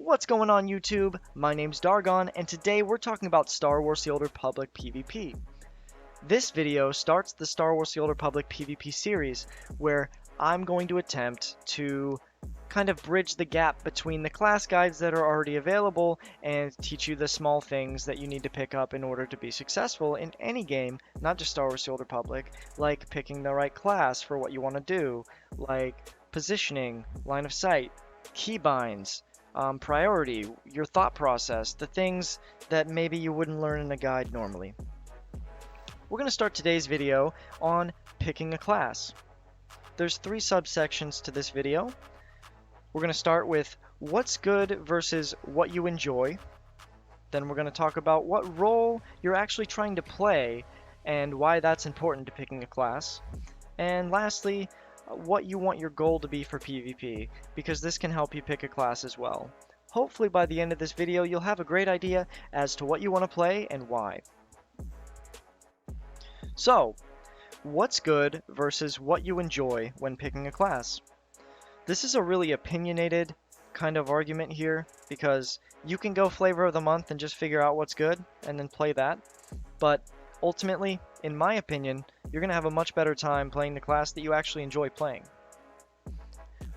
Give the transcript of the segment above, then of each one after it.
What's going on YouTube? My name's Dargon, and today we're talking about Star Wars The Old Republic PvP. This video starts the Star Wars The Old Republic PvP series, where I'm going to attempt to kind of bridge the gap between the class guides that are already available and teach you the small things that you need to pick up in order to be successful in any game, not just Star Wars The Old Republic, like picking the right class for what you want to do, like positioning, line of sight, keybinds, priority, your thought process, the things that maybe you wouldn't learn in a guide normally. We're going to start today's video on picking a class. There's three subsections to this video. We're going to start with what's good versus what you enjoy. Then we're going to talk about what role you're actually trying to play and why that's important to picking a class. And lastly, what you want your goal to be for PvP, because this can help you pick a class as well. Hopefully by the end of this video you'll have a great idea as to what you want to play and why. So, what's good versus what you enjoy when picking a class? This is a really opinionated kind of argument here, because you can go flavor of the month and just figure out what's good and then play that, but ultimately, in my opinion, you're going to have a much better time playing the class that you actually enjoy playing.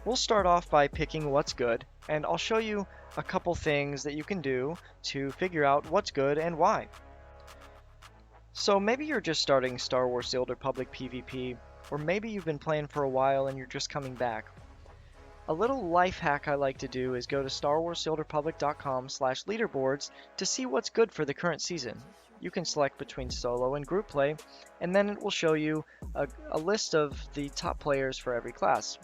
We'll start off by picking what's good, and I'll show you a couple things that you can do to figure out what's good and why. So maybe you're just starting Star Wars The Old Republic PvP, or maybe you've been playing for a while and you're just coming back. A little life hack I like to do is go to StarWarsTheOldRepublic.com/leaderboards to see what's good for the current season. You can select between solo and group play, and then it will show you a list of the top players for every class.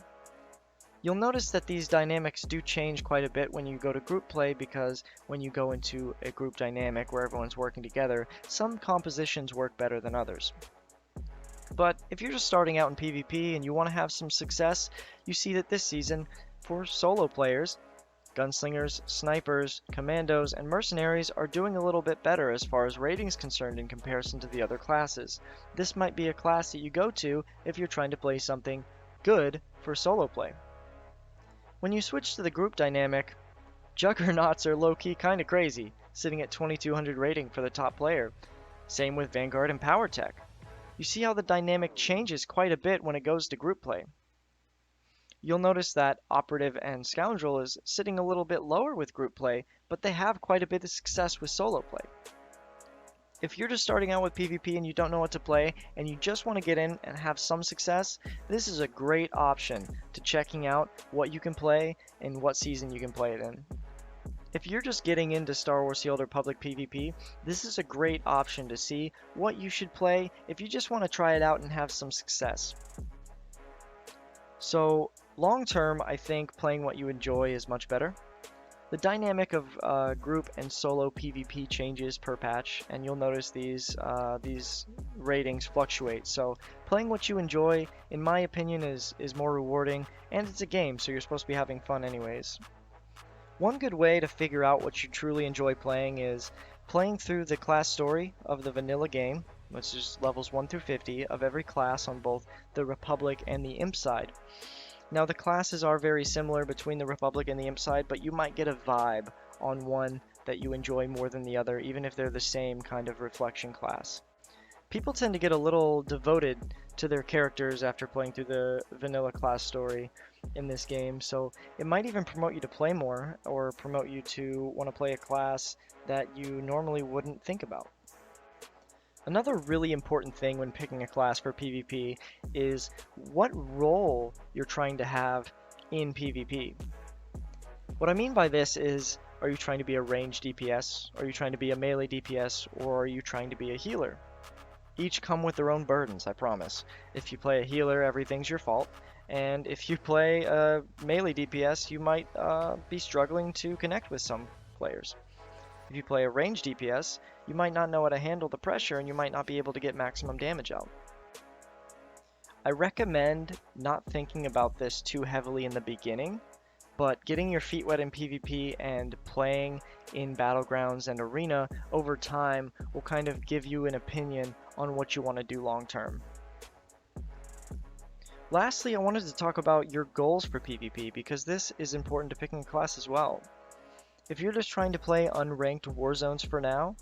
You'll notice that these dynamics do change quite a bit when you go to group play, because when you go into a group dynamic where everyone's working together, some compositions work better than others. But if you're just starting out in PvP and you want to have some success, you see that this season, for solo players, gunslingers, snipers, commandos, and mercenaries are doing a little bit better as far as ratings concerned in comparison to the other classes. This might be a class that you go to if you're trying to play something good for solo play. When you switch to the group dynamic, juggernauts are low-key kinda crazy, sitting at 2200 rating for the top player. Same with Vanguard and Power Tech. You see how the dynamic changes quite a bit when it goes to group play. You'll notice that Operative and Scoundrel is sitting a little bit lower with group play, but they have quite a bit of success with solo play. If you're just starting out with PvP and you don't know what to play, and you just want to get in and have some success, this is a great option to checking out what you can play and what season you can play it in. If you're just getting into Star Wars The Old Republic PvP, this is a great option to see what you should play if you just want to try it out and have some success. So, long term, I think playing what you enjoy is much better. The dynamic of group and solo PvP changes per patch, and you'll notice these ratings fluctuate. So playing what you enjoy, in my opinion, is more rewarding, and it's a game, so you're supposed to be having fun anyways. One good way to figure out what you truly enjoy playing is playing through the class story of the vanilla game, which is levels 1 through 50 of every class on both the Republic and the Imp side. Now the classes are very similar between the Republic and the Imp side, but you might get a vibe on one that you enjoy more than the other, even if they're the same kind of reflection class. People tend to get a little devoted to their characters after playing through the vanilla class story in this game, so it might even promote you to play more, or promote you to want to play a class that you normally wouldn't think about. Another really important thing when picking a class for PvP is what role you're trying to have in PvP. What I mean by this is, are you trying to be a ranged DPS? Are you trying to be a melee DPS? Or are you trying to be a healer? Each come with their own burdens, I promise. If you play a healer, everything's your fault. And if you play a melee DPS, you might be struggling to connect with some players. If you play a ranged DPS, you might not know how to handle the pressure and you might not be able to get maximum damage out. I recommend not thinking about this too heavily in the beginning, but getting your feet wet in PvP and playing in Battlegrounds and Arena over time will kind of give you an opinion on what you want to do long term. Lastly, I wanted to talk about your goals for PvP, because this is important to picking a class as well. If you're just trying to play unranked war zones for now,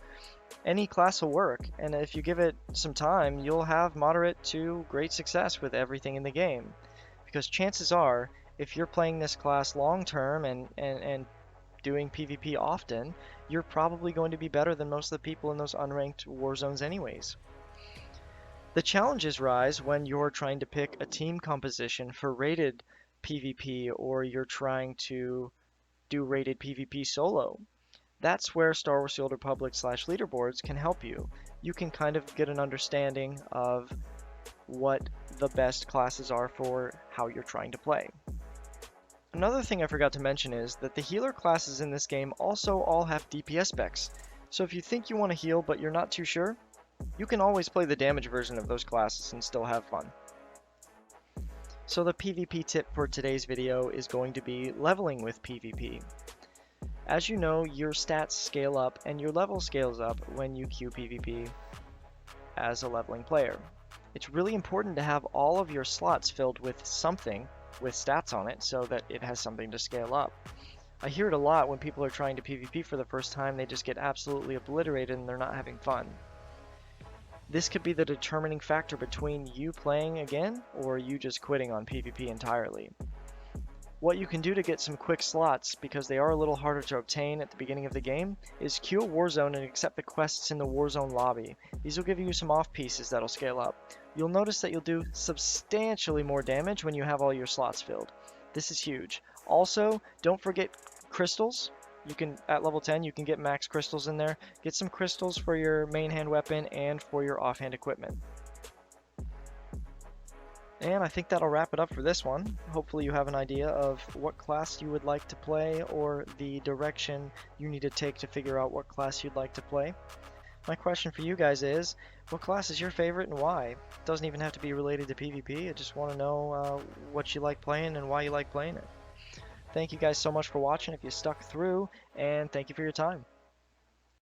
any class will work, and if you give it some time, you'll have moderate to great success with everything in the game. Because chances are, if you're playing this class long term and doing PvP often, you're probably going to be better than most of the people in those unranked war zones anyways. The challenges rise when you're trying to pick a team composition for rated PvP or you're trying to do rated PvP solo. That's where Star Wars: The Old Republic / leaderboards can help you. You can kind of get an understanding of what the best classes are for how you're trying to play. Another thing I forgot to mention is that the healer classes in this game also all have DPS specs. So if you think you want to heal but you're not too sure, you can always play the damage version of those classes and still have fun. So the PvP tip for today's video is going to be leveling with PvP. As you know, your stats scale up and your level scales up when you queue PvP as a leveling player. It's really important to have all of your slots filled with something with stats on it so that it has something to scale up. I hear it a lot when people are trying to PvP for the first time, they just get absolutely obliterated and they're not having fun. This could be the determining factor between you playing again or you just quitting on PvP entirely. What you can do to get some quick slots, because they are a little harder to obtain at the beginning of the game, is queue a Warzone and accept the quests in the Warzone lobby. These will give you some off pieces that'll scale up. You'll notice that you'll do substantially more damage when you have all your slots filled. This is huge. Also, don't forget crystals. You can, at level 10, you can get max crystals in there. Get some crystals for your main hand weapon and for your offhand equipment. And I think that'll wrap it up for this one. Hopefully you have an idea of what class you would like to play or the direction you need to take to figure out what class you'd like to play. My question for you guys is, what class is your favorite and why? It doesn't even have to be related to PvP. I just want to know what you like playing and why you like playing it. Thank you guys so much for watching if you stuck through, and thank you for your time.